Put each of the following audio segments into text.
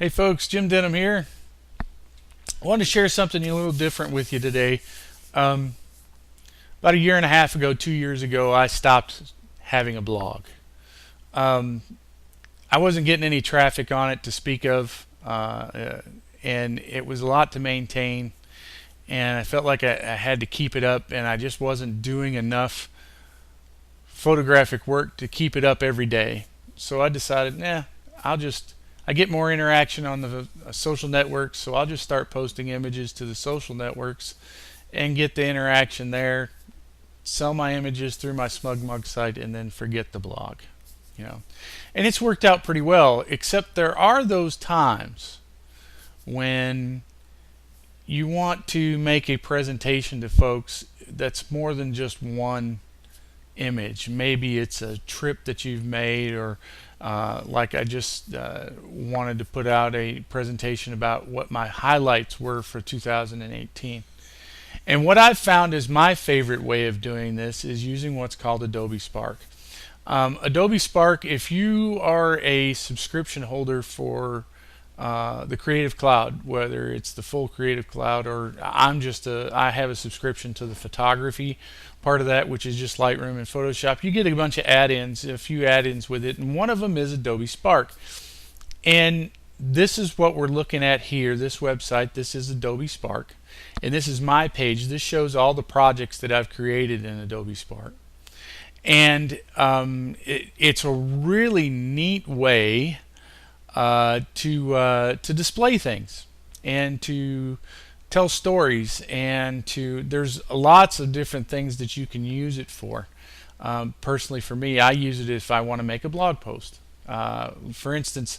Hey folks, Jim Denham here. I wanted to share something a little different with you today. Um, about a year and a half ago, 2 years ago, I stopped having a blog. Um, I wasn't getting any traffic on it to speak of, and it was a lot to maintain. And I felt like I had to keep it up, and I just wasn't doing enough photographic work to keep it up every day. So I decided, I get more interaction on the social networks, so I'll just start posting images to the social networks and get the interaction there, sell my images through my SmugMug site, and then forget the blog. You know, and it's worked out pretty well, except there are those times when you want to make a presentation to folks that's more than just one image. Maybe it's a trip that you've made, or like I just wanted to put out a presentation about what my highlights were for 2018. And what I've found is my favorite way of doing this is using what's called Adobe Spark. Adobe Spark, if you are a subscription holder for the Creative Cloud, whether it's the full Creative Cloud, or I have a subscription to the photography part of that, which is just Lightroom and Photoshop. You get a bunch of add-ins, a few add-ins with it, and one of them is Adobe Spark. And this is what we're looking at here, this website. This is Adobe Spark, and this is my page. This shows all the projects that I've created in Adobe Spark. And it's a really neat way to display things and to tell stories, and there's lots of different things that you can use it for. Personally, for me, I use it if I want to make a blog post. For instance,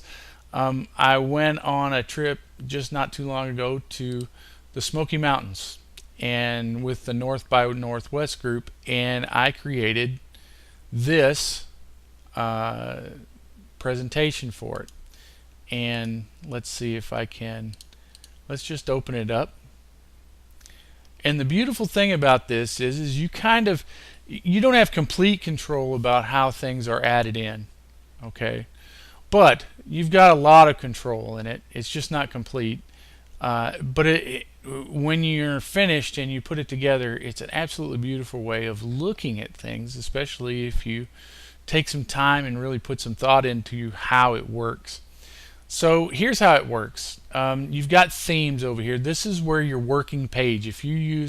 I went on a trip just not too long ago to the Smoky Mountains and with the North by Northwest group, and I created this presentation for it. And let's see if I can, let's just open it up. And the beautiful thing about this is you don't have complete control about how things are added in, okay? But you've got a lot of control in it. It's just not complete. But when you're finished and you put it together, it's an absolutely beautiful way of looking at things, especially if you take some time and really put some thought into how it works. So here's how it works. You've got themes over here. This is where your working page, if you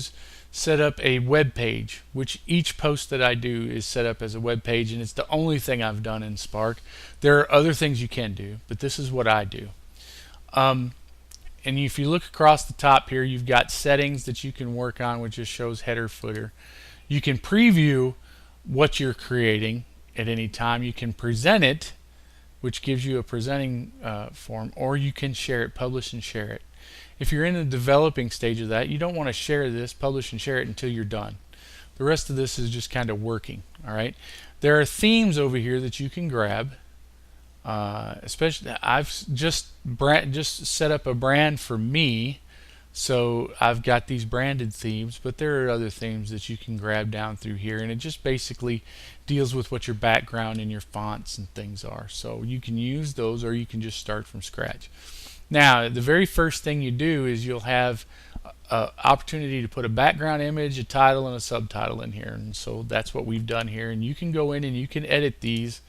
set up a web page, which each post that I do is set up as a web page, and it's the only thing I've done in Spark. There are other things you can do, but this is what I do. And if you look across the top here, you've got settings that you can work on, which just shows header, footer. You can preview what you're creating at any time. You can present it, which gives you a presenting form, or you can share it, publish and share it. If you're in the developing stage of that, you don't want to share this, publish and share it until you're done. The rest of this is just kind of working. All right. There are themes over here that you can grab. Especially, I've just set up a brand for me, so I've got these branded themes. But there are other themes that you can grab down through here, and it just basically deals with what your background and your fonts and things are. So you can use those, or you can just start from scratch. Now, the very first thing you do is you'll have an opportunity to put a background image, a title, and a subtitle in here, and so that's what we've done here. And you can go in and you can edit these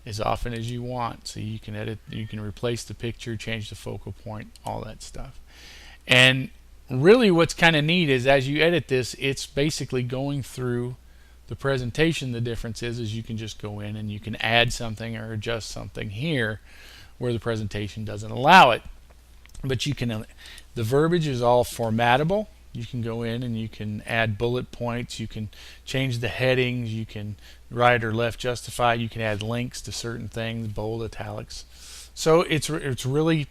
as often as you want. So you can edit, you can replace the picture, change the focal point, all that stuff. And really what's kind of neat is as you edit this, it's basically going through the presentation. The difference is you can just go in and you can add something or adjust something here where the presentation doesn't allow it. But you can, the verbiage is all formatable. You can go in and you can add bullet points, you can change the headings, you can right or left justify, you can add links to certain things, bold, italics. So it's really,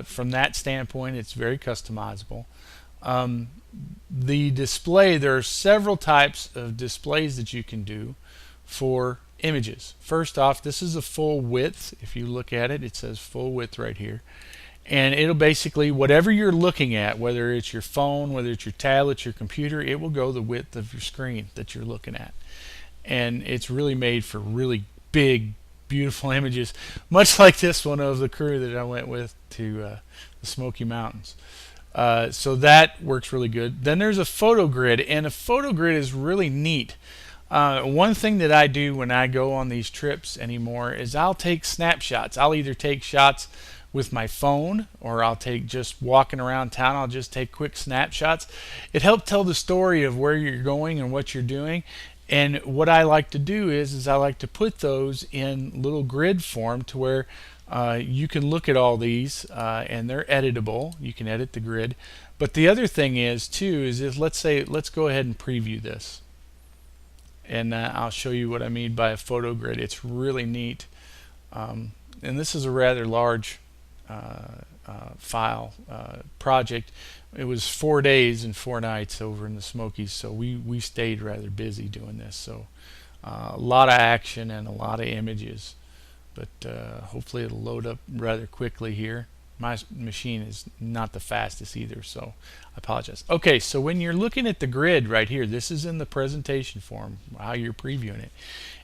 from that standpoint, it's very customizable. The display, there are several types of displays that you can do for images. First off, this is a full width. If you look at it, it says full width right here. And it'll basically, whatever you're looking at, whether it's your phone, whether it's your tablet, your computer, it will go the width of your screen that you're looking at. And it's really made for really big beautiful images, much like this one of the crew that I went with to the Smoky Mountains. So that works really good. Then there's a photo grid, and a photo grid is really neat. One thing that I do when I go on these trips anymore is I'll take snapshots. I'll either take shots with my phone, or I'll take just walking around town. I'll just take quick snapshots. It helps tell the story of where you're going and what you're doing. And what I like to do is I like to put those in little grid form to where you can look at all these and they're editable. You can edit the grid. But the other thing is too is if let's go ahead and preview this, and I'll show you what I mean by a photo grid. It's really neat, and this is a rather large file project. It was 4 days and 4 nights over in the Smokies, so we stayed rather busy doing this. So a lot of action and a lot of images, but hopefully it'll load up rather quickly here. My machine is not the fastest either, so I apologize. Okay, so when you're looking at the grid right here, this is in the presentation form, how you're previewing it.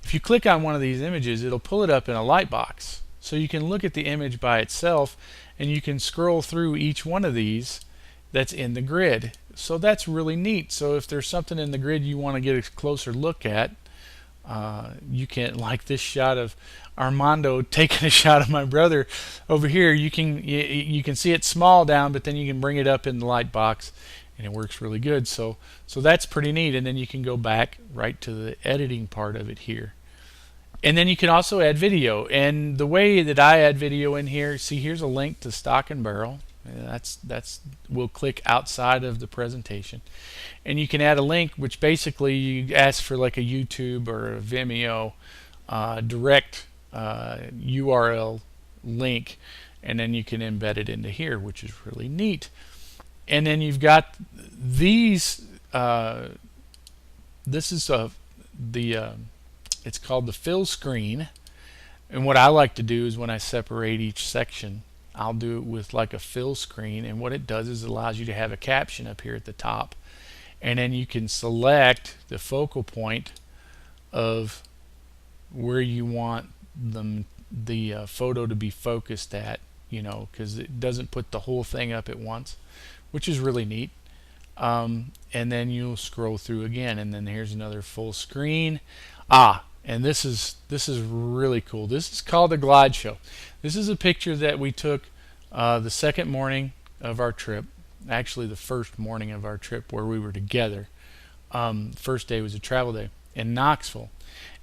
If you click on one of these images, it'll pull it up in a light box. So you can look at the image by itself, and you can scroll through each one of these that's in the grid. So that's really neat. So if there's something in the grid you want to get a closer look at, you can, like this shot of Armando taking a shot of my brother over here. You can see it small down, but then you can bring it up in the light box, and it works really good. So that's pretty neat. And then you can go back right to the editing part of it here. And then you can also add video. And the way that I add video in here, see, here's a link to Stock and Barrel. We'll click outside of the presentation, and you can add a link, which basically you ask for like a YouTube or a Vimeo direct URL link, and then you can embed it into here, which is really neat. And then you've got these. This is it's called the fill screen, and what I like to do is when I separate each section, I'll do it with like a fill screen, and what it does is it allows you to have a caption up here at the top, and then you can select the focal point of where you want the photo to be focused at, because it doesn't put the whole thing up at once, which is really neat. And then you'll scroll through again, and then here's another full screen. And this is really cool. This is called a glide show. This is a picture that we took the second morning of our trip. Actually, the first morning of our trip where we were together. First day was a travel day in Knoxville.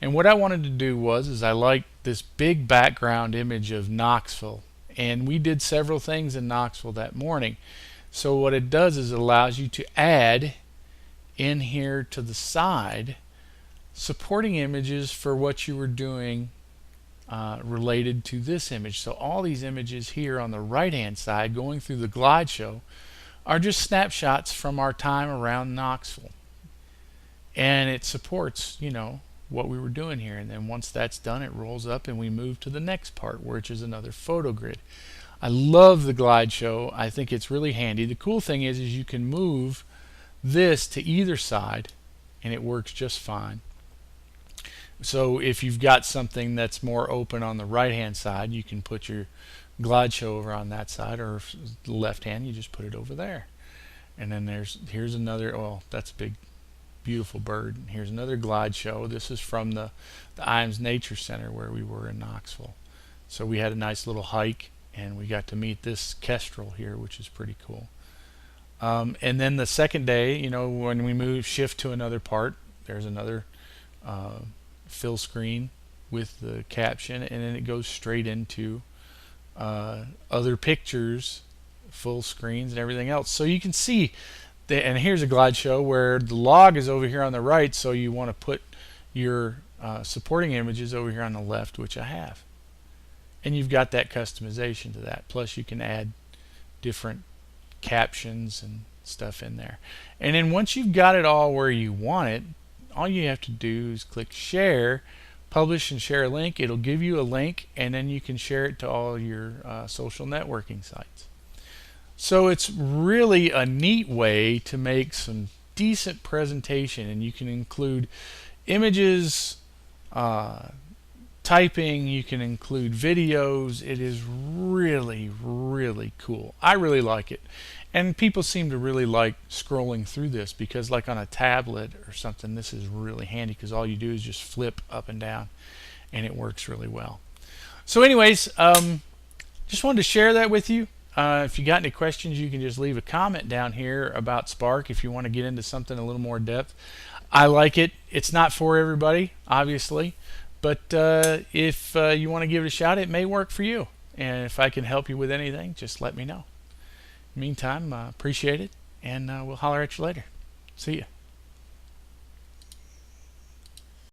And what I wanted to do is I liked this big background image of Knoxville. And we did several things in Knoxville that morning. So what it does is it allows you to add in here to the side supporting images for what you were doing related to this image. So all these images here on the right hand side going through the glide show are just snapshots from our time around Knoxville, and it supports what we were doing here. And then once that's done, it rolls up and we move to the next part, which is another photo grid. I love the glide show. I think it's really handy. The cool thing is you can move this to either side and it works just fine. So if you've got something that's more open on the right hand side, you can put your glide show over on that side, or the left hand, you just put it over there. And then here's another, that's a big beautiful bird. Here's another glide show. This is from the Iams Nature Center where we were in Knoxville. So we had a nice little hike, and we got to meet this kestrel here, which is pretty cool. And then the second day, when we shift to another part, there's another fill screen with the caption, and then it goes straight into other pictures, full screens, and everything else. So you can see and here's a glide show where the log is over here on the right, so you want to put your supporting images over here on the left, which I have. And you've got that customization to that. Plus you can add different captions and stuff in there. And then once you've got it all where you want it, all you have to do is click share, publish and share a link. It'll give you a link, and then you can share it to all your social networking sites. So it's really a neat way to make some decent presentation, and you can include images, typing, you can include videos. It is really, really cool. I really like it. And people seem to really like scrolling through this because like on a tablet or something, this is really handy because all you do is just flip up and down and it works really well. So anyways, just wanted to share that with you. If you got any questions, you can just leave a comment down here about Spark if you want to get into something a little more depth. I like it. It's not for everybody, obviously, but if you want to give it a shot, it may work for you. And if I can help you with anything, just let me know. Meantime, appreciate it, and we'll holler at you later. See ya.